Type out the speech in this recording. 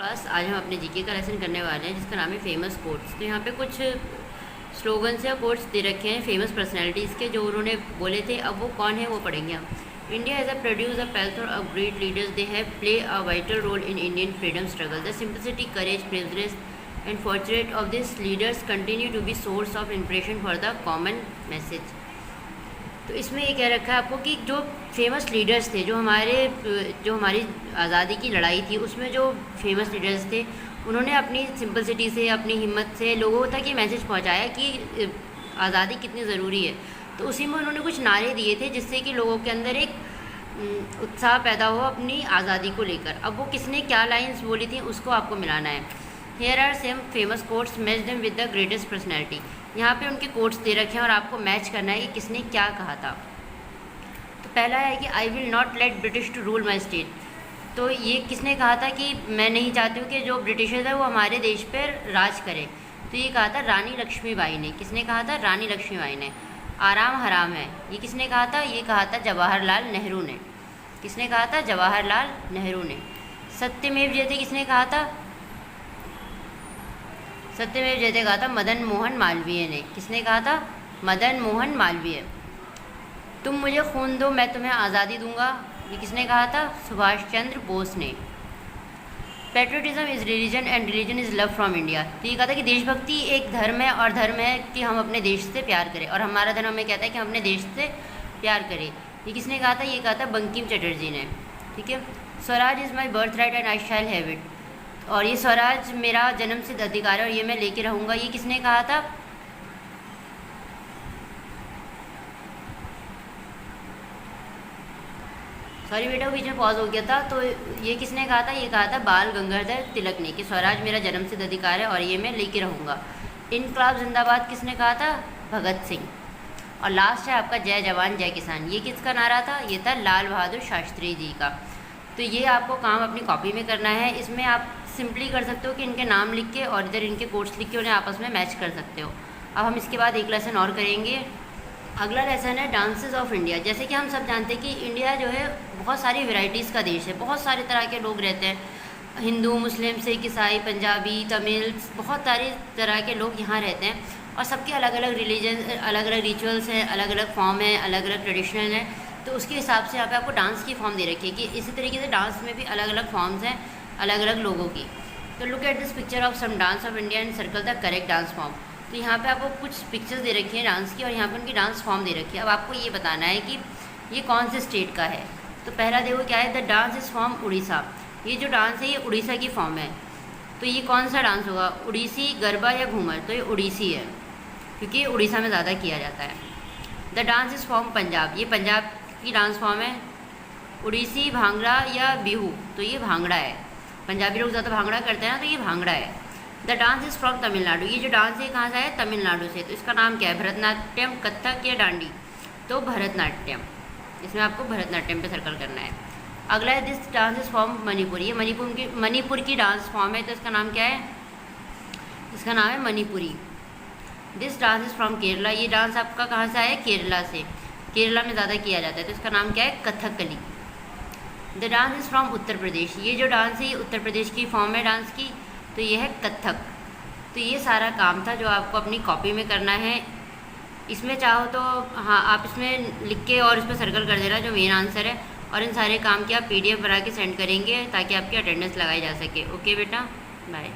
Class आज हम अपने जीके का लेसन करने वाले हैं जिसका नाम है फेमस कोट्स। तो यहाँ पे कुछ स्लोगन्स या कोट्स दे रखे हैं फेमस पर्सनैलिटीज़ के जो उन्होंने बोले थे। अब वो कौन है वो पढ़ेंगे हम। India has a produce a plethora of great leaders. They have play a vital role in Indian freedom struggle. The simplicity, courage, privilege and fortunate of this leaders continue to be source of inspiration for the common message. तो इसमें ये कह रखा है आपको कि जो famous leaders थे, जो हमारी आज़ादी की लड़ाई थी उसमें जो फेमस लीडर्स थे, उन्होंने अपनी सिंपलिसिटी से, अपनी हिम्मत से लोगों तक ये मैसेज पहुंचाया कि आज़ादी कितनी ज़रूरी है। तो उसी में उन्होंने कुछ नारे दिए थे जिससे कि लोगों के अंदर एक उत्साह पैदा हो अपनी आज़ादी को लेकर। अब वो किसने क्या लाइन्स बोली थी उसको आपको मिलाना है। Here are same famous quotes, match them with the greatest personality. यहाँ पे उनके कोट्स दे रखे हैं और आपको मैच करना है कि किसने क्या कहा था। तो पहला है कि I will not let British to rule my state. तो ये किसने कहा था कि मैं नहीं चाहती हूँ कि जो ब्रिटिशर्स है वो हमारे देश पर राज करें। तो ये कहा था रानी लक्ष्मीबाई ने। किसने कहा था? रानी लक्ष्मीबाई ने। आराम हराम है, ये किसने कहा था? ये कहा था जवाहरलाल नेहरू ने। किसने कहा था? जवाहरलाल नेहरू ने। सत्यमेव जयते किसने कहा था? सत्यमेव जयते कहा था मदन मोहन मालवीय ने। किसने कहा था? मदन मोहन मालवीय। तुम मुझे खून दो मैं तुम्हें आज़ादी दूंगा, ये किसने कहा था? सुभाष चंद्र बोस ने। Patriotism is religion and religion is love from India. तो ये कहा था कि देशभक्ति एक धर्म है और धर्म है कि हम अपने देश से प्यार करें, और हमारा धर्म हमें कहता है कि हम अपने देश से प्यार करें। ये किसने कहा था? ये कहा था बंकिम चटर्जी ने। ठीक है। Swaraj is my birth right and I shall have it. और ये स्वराज मेरा जन्म सिद्ध अधिकार है और ये मैं लेके रहूँगा, ये किसने कहा था? सॉरी बेटा, बीच में पॉज हो गया था। तो ये किसने कहा था? ये कहा था बाल गंगाधर तिलक ने कि स्वराज मेरा जन्म सिद्ध अधिकार है और ये मैं लेके रहूँगा। इनकलाब जिंदाबाद किसने कहा था? भगत सिंह। और लास्ट है आपका जय जवान जय किसान। ये किसका नारा था? ये था लाल बहादुर शास्त्री जी का। तो ये आपको काम अपनी कॉपी में करना है। इसमें आप सिंपली कर सकते हो कि इनके नाम लिख के और इधर इनके कोट्स लिख के उन्हें आपस में मैच कर सकते हो। अब हम इसके बाद एक लेसन और करेंगे। अगला लेसन है डांसेस ऑफ इंडिया। जैसे कि हम सब जानते हैं कि इंडिया जो है बहुत सारी वैरायटीज़ का देश है, बहुत सारे तरह के लोग रहते हैं। हिंदू, मुस्लिम, सिख, ईसाई, पंजाबी, तमिल, बहुत सारे तरह के लोग यहाँ रहते हैं और सबके अलग अलग रिलीजन, अलग अलग रिचुअल्स हैं, अलग अलग फॉर्म है, अलग अलग ट्रेडिशनल है। तो उसके हिसाब से यहाँ पे आपको डांस की फॉर्म दे रखी है कि इसी तरीके से डांस में भी अलग अलग फॉर्म्स हैं अलग अलग लोगों की। तो look at this picture of some dance of India and circle the correct dance form. तो यहाँ पे आपको कुछ पिक्चर्स दे रखी हैं डांस की और यहाँ पे उनकी डांस फॉर्म दे रखी है। अब आपको ये बताना है कि ये कौन से स्टेट का है। तो पहला देखो क्या है, the dance is from Orissa. ये जो डांस है ये उड़ीसा की फॉर्म है। तो ये कौन सा डांस होगा? उड़ीसी, गरबा या घूमर? तो ये उड़ीसी है क्योंकि ये उड़ीसा में ज़्यादा किया जाता है। The dance is from Punjab. ये पंजाब की डांस फॉर्म है। उड़ीसी, भांगड़ा या बिहू? तो ये भांगड़ा है। पंजाबी लोग ज़्यादा भांगड़ा करते हैं ना, तो ये भांगड़ा है। The dance is from Tamil Nadu. ये जो डांस है कहाँ से है? तमिलनाडु से। तो इसका नाम क्या है? भरतनाट्यम, कथक या डांडी? तो भरतनाट्यम। इसमें आपको भरतनाट्यम पे सर्कल करना है। अगला है this dance is from Manipur. ये मणिपुर की डांस फॉर्म है। तो इसका नाम क्या है? इसका नाम है Manipuri. This dance is from Kerala. ये डांस आपका कहाँ से आया? केरला से। केरला में ज़्यादा किया जाता है। तो इसका नाम क्या है? Kathakali. The dance is from Uttar Pradesh. ये जो डांस है ये उत्तर प्रदेश की फॉर्म है डांस की। तो ये है कथक। तो ये सारा काम था जो आपको अपनी कॉपी में करना है। इसमें चाहो तो हाँ आप इसमें लिख के और इस पर सर्कल कर देना जो मेन आंसर है, और इन सारे काम की आप PDF बना के सेंड करेंगे ताकि आपकी अटेंडेंस लगाई जा सके। ओके बेटा, बाय।